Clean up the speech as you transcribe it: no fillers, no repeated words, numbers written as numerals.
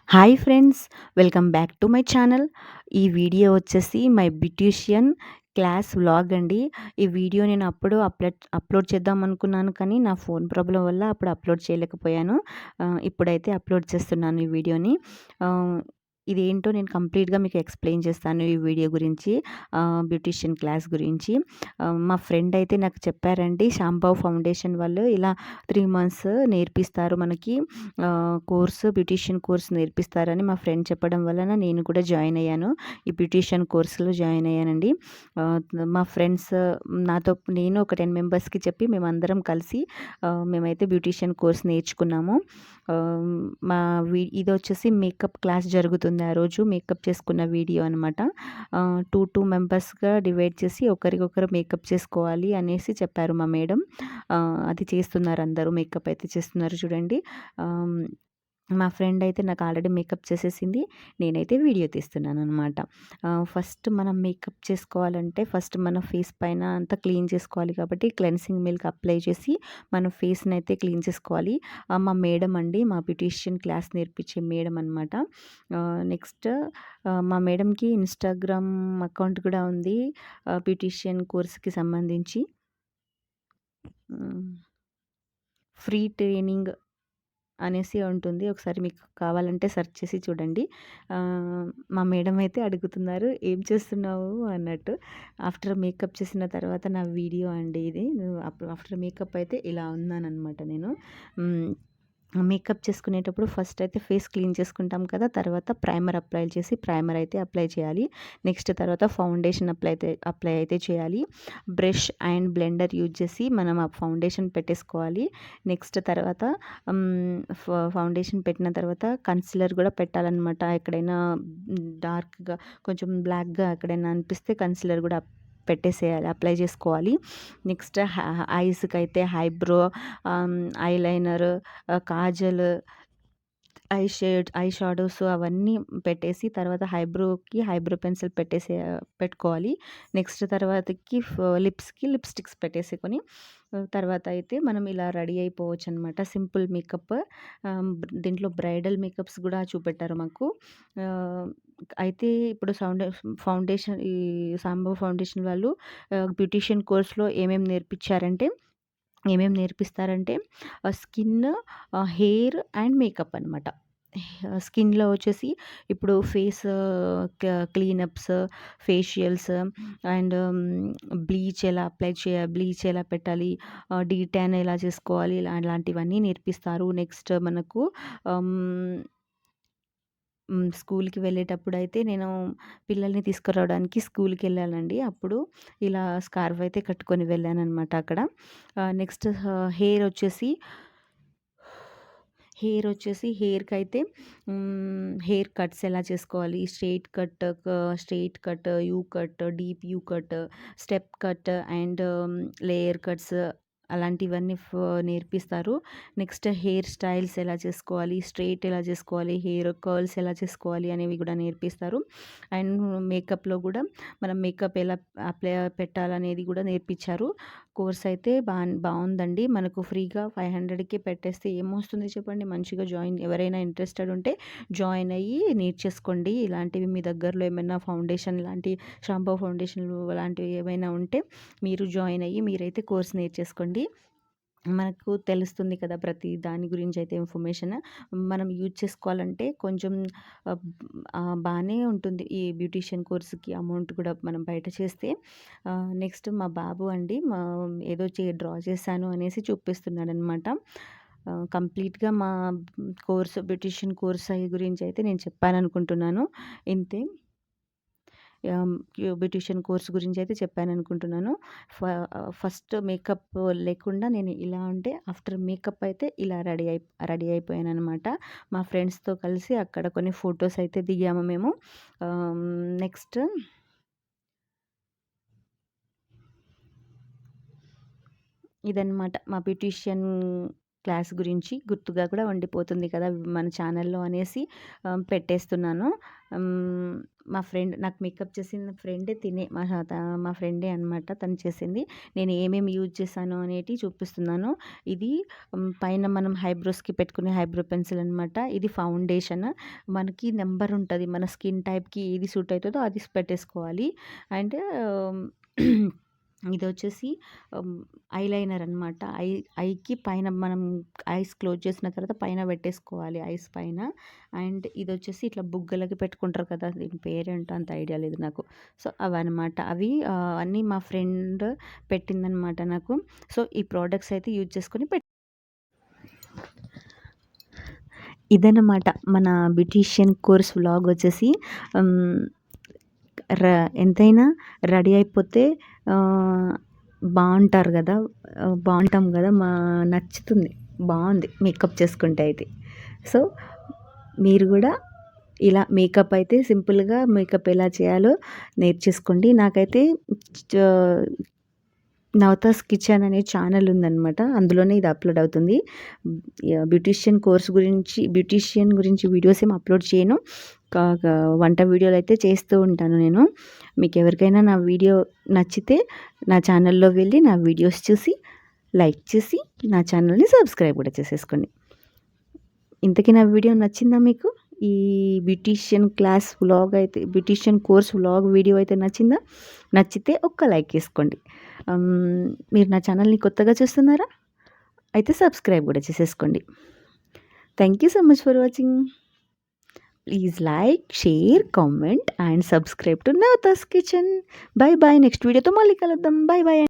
Hi friends, welcome back to my channel. ఈ video వచ్చేసి my beautician class vlog అండి. ఈ వీడియో నేను అప్పుడు అప్లోడ్ చేద్దాం అనుకున్నాను, కానీ నా ఫోన్ ప్రాబ్లం వల్ల అప్పుడు అప్లోడ్ చేయలేకపోయాను. ఇప్పుడైతే అప్లోడ్ చేస్తున్నాను ఈ వీడియోని. ఆహ్, ఇదేంటో నేను కంప్లీట్‌గా మీకు ఎక్స్‌ప్లెయిన్ చేస్తాను ఈ వీడియో గురించి, బ్యూటీషియన్ క్లాస్ గురించి. మా ఫ్రెండ్ అయితే నాకు చెప్పారండి, శాంభవి ఫౌండేషన్ వాళ్ళు ఇలా 3 మంత్స్ నేర్పిస్తారు మనకి, బ్యూటీషియన్ కోర్స్ నేర్పిస్తారని మా ఫ్రెండ్ చెప్పడం వలన నేను కూడా జాయిన్ అయ్యాను. ఈ బ్యూటీషియన్ కోర్స్‌లో జాయిన్ అయ్యానండి. ఆహ్, మా ఫ్రెండ్స్ నాతో నేను ఒక 10 మెంబర్స్‌కి చెప్పి మేమందరం కలిసి మేమైతే బ్యూటీషియన్ కోర్స్ నేర్చుకున్నాము. ఆహ్, మా ఇదొచ్చేసి మేకప్ క్లాస్ జరుగుతుంది. ఆ రోజు మేకప్ చేసుకున్న వీడియో అనమాట. 2 మెంబర్స్‌గా డివైడ్ చేసి ఒకరికొకరు మేకప్ చేసుకోవాలి అనేసి చెప్పారు మా మేడం. అది చేస్తున్నారు, అందరూ మేకప్ అయితే చేస్తున్నారు చూడండి. ఆహ్, మా ఫ్రెండ్ అయితే నాకు ఆల్రెడీ మేకప్ చేసేసింది. నేనైతే వీడియో తీస్తున్నాననమాట. ఫస్ట్ మనం మేకప్ చేసుకోవాలంటే ఫస్ట్ మన ఫేస్ పైన అంతా క్లీన్ చేసుకోవాలి కాబట్టి క్లెన్సింగ్ మిల్క్ అప్లై చేసి మన ఫేస్‌నైతే క్లీన్ చేసుకోవాలి. మా మేడం అండి, మా బ్యూటీషియన్ క్లాస్ నేర్పించే మేడం అనమాట. నెక్స్ట్ మా మేడంకి ఇన్‌స్టాగ్రామ్ అకౌంట్ కూడా ఉంది, బ్యూటీషియన్ కోర్స్‌కి సంబంధించి. హ్మ్. ఫ్రీ ట్రైనింగ్ అనేసి ఉంటుంది. ఒకసారి మీకు కావాలంటే సెర్చ్ చేసి చూడండి. మా మేడం అయితే అడుగుతున్నారు, "ఏం చేస్తున్నావు?" అన్నట్టు. ఆఫ్టర్ మేకప్ చేసిన తర్వాత నా వీడియో అండి ఇది. ఆఫ్టర్ మేకప్ అయితే ఇలా ఉన్నాననమాట నేను. హ్మ్. మేకప్ చేసుకునేటప్పుడు ఫస్ట్ అయితే ఫేస్ క్లీన్ చేసుకుంటాం కదా! తర్వాత ప్రైమర్ అప్లై చేయాలి. నెక్స్ట్ తర్వాత ఫౌండేషన్ అప్లై అయితే చేయాలి. బ్రష్ అండ్ బ్లెండర్ యూజ్ చేసి మనం ఆ ఫౌండేషన్ పెట్టేసుకోవాలి. నెక్స్ట్ తర్వాత హ్మ్, ఫౌండేషన్ పెట్టిన తర్వాత కన్సీలర్ కూడా పెట్టాలనమాట. ఎక్కడైనా డార్క్‌గా కొంచెం బ్లాక్‌గా ఎక్కడైనా అనిపిస్తే కన్సీలర్ కూడా పెట్టేసేయాలి, అప్లై చేసుకోవాలి. నెక్స్ట్ ఐస్‌కైతే eyebrow, eyeliner, kajal, eye shadows అవన్నీ పెట్టేసి తర్వాత ఐబ్రో పెన్సిల్ పెట్టుకోవాలి. నెక్స్ట్ తర్వాతకి లిప్స్‌కి లిప్‌స్టిక్స్ పెట్టేసుకొని తర్వాత అయితే మనం ఇలా రెడీ అయిపోవచ్చనమాట. Simple makeup. దీంట్లో బ్రైడల్ మేకప్స్ కూడా చూపెట్టారు మాకు. ఆహ్, అయితే ఇప్పుడు ఈ సాంబవ్ ఫౌండేషన్ వాళ్ళు బ్యూటీషియన్ కోర్స్‌లో ఏమేమి నేర్పిస్తారంటే స్కిన్, హెయిర్ అండ్ మేకప్ అనమాట. స్కిన్‌లో వచ్చేసి ఇప్పుడు face cleanups, facials and bleach ఎలా పెట్టాలి, డీటాన్ ఎలా చేసుకోవాలి, అలాంటివన్నీ నేర్పిస్తారు. నెక్స్ట్ మనకు ఆహ్, స్కూల్‌కి వెళ్ళేటప్పుడైతే నేను పిల్లల్ని తీసుకురావడానికి స్కూల్‌కెళ్ళానండి. అప్పుడు ఇలా స్కార్ఫ్ అయితే కట్టుకొని వెళ్ళాననమాట అక్కడ. నెక్స్ట్ హెయిర్ వచ్చేసి హెయిర్‌కైతే హెయిర్ కట్స్ ఎలా చేసుకోవాలి, straight cut, you cut, deep you cut, step cut and layer cuts అలాంటివన్నీ నేర్పిస్తారు. నెక్స్ట్ హెయిర్ స్టైల్స్ ఎలా చేసుకోవాలి, స్ట్రెయిట్ ఎలా చేసుకోవాలి, హెయిర్ కర్ల్స్ ఎలా చేసుకోవాలి అనేవి కూడా నేర్పిస్తారు. అండ్ మేకప్‌లో కూడా మనం మేకప్ ఎలా అప్లై పెట్టాలనేది కూడా నేర్పించారు. కోర్స్ అయితే బావుందండి. మనకు ఫ్రీగా 500కే పెట్టేస్తే ఏమొస్తుంది చెప్పండి. మంచిగా ఎవరైనా ఇంట్రెస్టెడ్ ఉంటే జాయిన్ అయ్యి నేర్చేసుకోండి. ఇలాంటివి మీ దగ్గరలో ఏమైనా షాంపూ ఫౌండేషన్‌లు అలాంటివి ఏమైనా ఉంటే మీరు జాయిన్ అయ్యి మీరైతే కోర్స్ నేర్చేసుకోండి. మనకు తెలుస్తుంది కదా! ప్రతి దాని గురించయితే ఇన్ఫర్మేషన్. మనం యూజ్ చేసుకోవాలంటే కొంచెం ఆహ్, బానే ఉంటుంది. ఈ బ్యూటీషియన్ కోర్స్‌కి అమౌంట్ కూడా మనం బయట చేస్తే. నెక్స్ట్ మా బాబు అండి, ఏదో డ్రా చేశాను అనేసి చూపిస్తున్నాడనమాట. కంప్లీట్‌గా మా బ్యూటీషియన్ కోర్స్ గురించయితే నేను చెప్పాననుకుంటున్నాను. ఇంతే. బ్యూటీషియన్ కోర్స్ గురించయితే చెప్పాననుకుంటున్నాను. ఫస్ట్ మేకప్ లేకుండా నేను ఇలా ఉంటే ఆఫ్టర్ మేకప్ అయితే ఇలా రెడీ అయిపోయాననమాట. మా ఫ్రెండ్స్‌తో కలిసి అక్కడ కొన్ని ఫోటోస్ అయితే దిగాము మేము. నెక్స్ట్ ఇదనమాట మా బ్యూటీషియన్ క్లాస్ గురించి. గుర్తుగా కూడా ఉండిపోతుంది కదా మన ఛానల్‌లో అనేసి పెట్టేస్తున్నాను. హ్మ్. మా ఫ్రెండ్ నాకు మేకప్ చేసిన ఫ్రెండే మా ఫ్రెండే అనమాట తను చేసింది. నేను ఏమేమి యూజ్ చేశాను అనేటివి చూపిస్తున్నాను. ఇది పైన మనం ఐబ్రోస్‌కి పెట్టుకునే ఐబ్రో పెన్సిల్ అనమాట. ఇది ఫౌండేషన్. మనకి నెంబర్ ఉంటది. మన స్కిన్ టైప్‌కి ఏది సూట్ అయితదో అది పెట్టేసుకోవాలి. అండ్ ఇదొచ్చేసి ఐలైనర్ అనమాట. ఐకి పైన మనం ఐస్ క్లోజ్ చేసిన తర్వాత పైన పెట్టేసుకోవాలి ఐస్ పైన. అండ్ ఇదొచ్చేసి ఇట్లా బుగ్గలకి పెట్టుకుంటారు కదా! దీని పేరేంటో అంత ఐడియా లేదు నాకు. సో, అవన్నమాట. అవి అన్నీ మా ఫ్రెండ్ పెట్టిందనమాట నాకు. సో, ఈ ప్రొడక్ట్స్ అయితే యూజ్ చేసుకొని ఇదన్నమాట మన బ్యూటీషియన్ కోర్స్ వ్లాగ్ వచ్చేసి ఎంతైనా రెడీ అయిపోతే బాగుంటారు కదా! బాగుంటాం కదా! నచ్చుతుంది. బాగుంది మేకప్ చేసుకుంటే అయితే. సో, మీరు కూడా ఇలా మేకప్ అయితే సింపుల్‌గా మేకప్ ఎలా చేయాలో నేర్చేసుకోండి. నాకైతే చ నవతాస్ కిచెన్ అనే ఛానల్ ఉందనమాట. అందులోనే ఇది అప్లోడ్ అవుతుంది. బ్యూటీషియన్ గురించి వీడియోస్ ఏమి అప్లోడ్ చేయను. వంట వీడియోలు అయితే చేస్తూ ఉంటాను నేను. మీకు ఎవరికైనా నా వీడియో నచ్చితే నా ఛానల్లో వెళ్ళి నా వీడియోస్ చూసి లైక్ చేసి నా ఛానల్ని సబ్స్క్రైబ్ కూడా చేసేసుకోండి. ఇంతకీ నా వీడియో నచ్చిందా మీకు? ఈ బ్యూటీషియన్ కోర్స్ వ్లాగ్ వీడియో అయితే నచ్చిందా? నచ్చితే ఒక్క లైక్ వేసుకోండి. మీరు నా ఛానల్ని కొత్తగా చూస్తున్నారా? అయితే సబ్స్క్రైబ్ కూడా చేసేసుకోండి. Thank you so much for watching. Please like, share, comment and subscribe to Navatha's kitchen. Bye bye. Next వీడియోతో మళ్ళీ కలుద్దాం. Bye bye.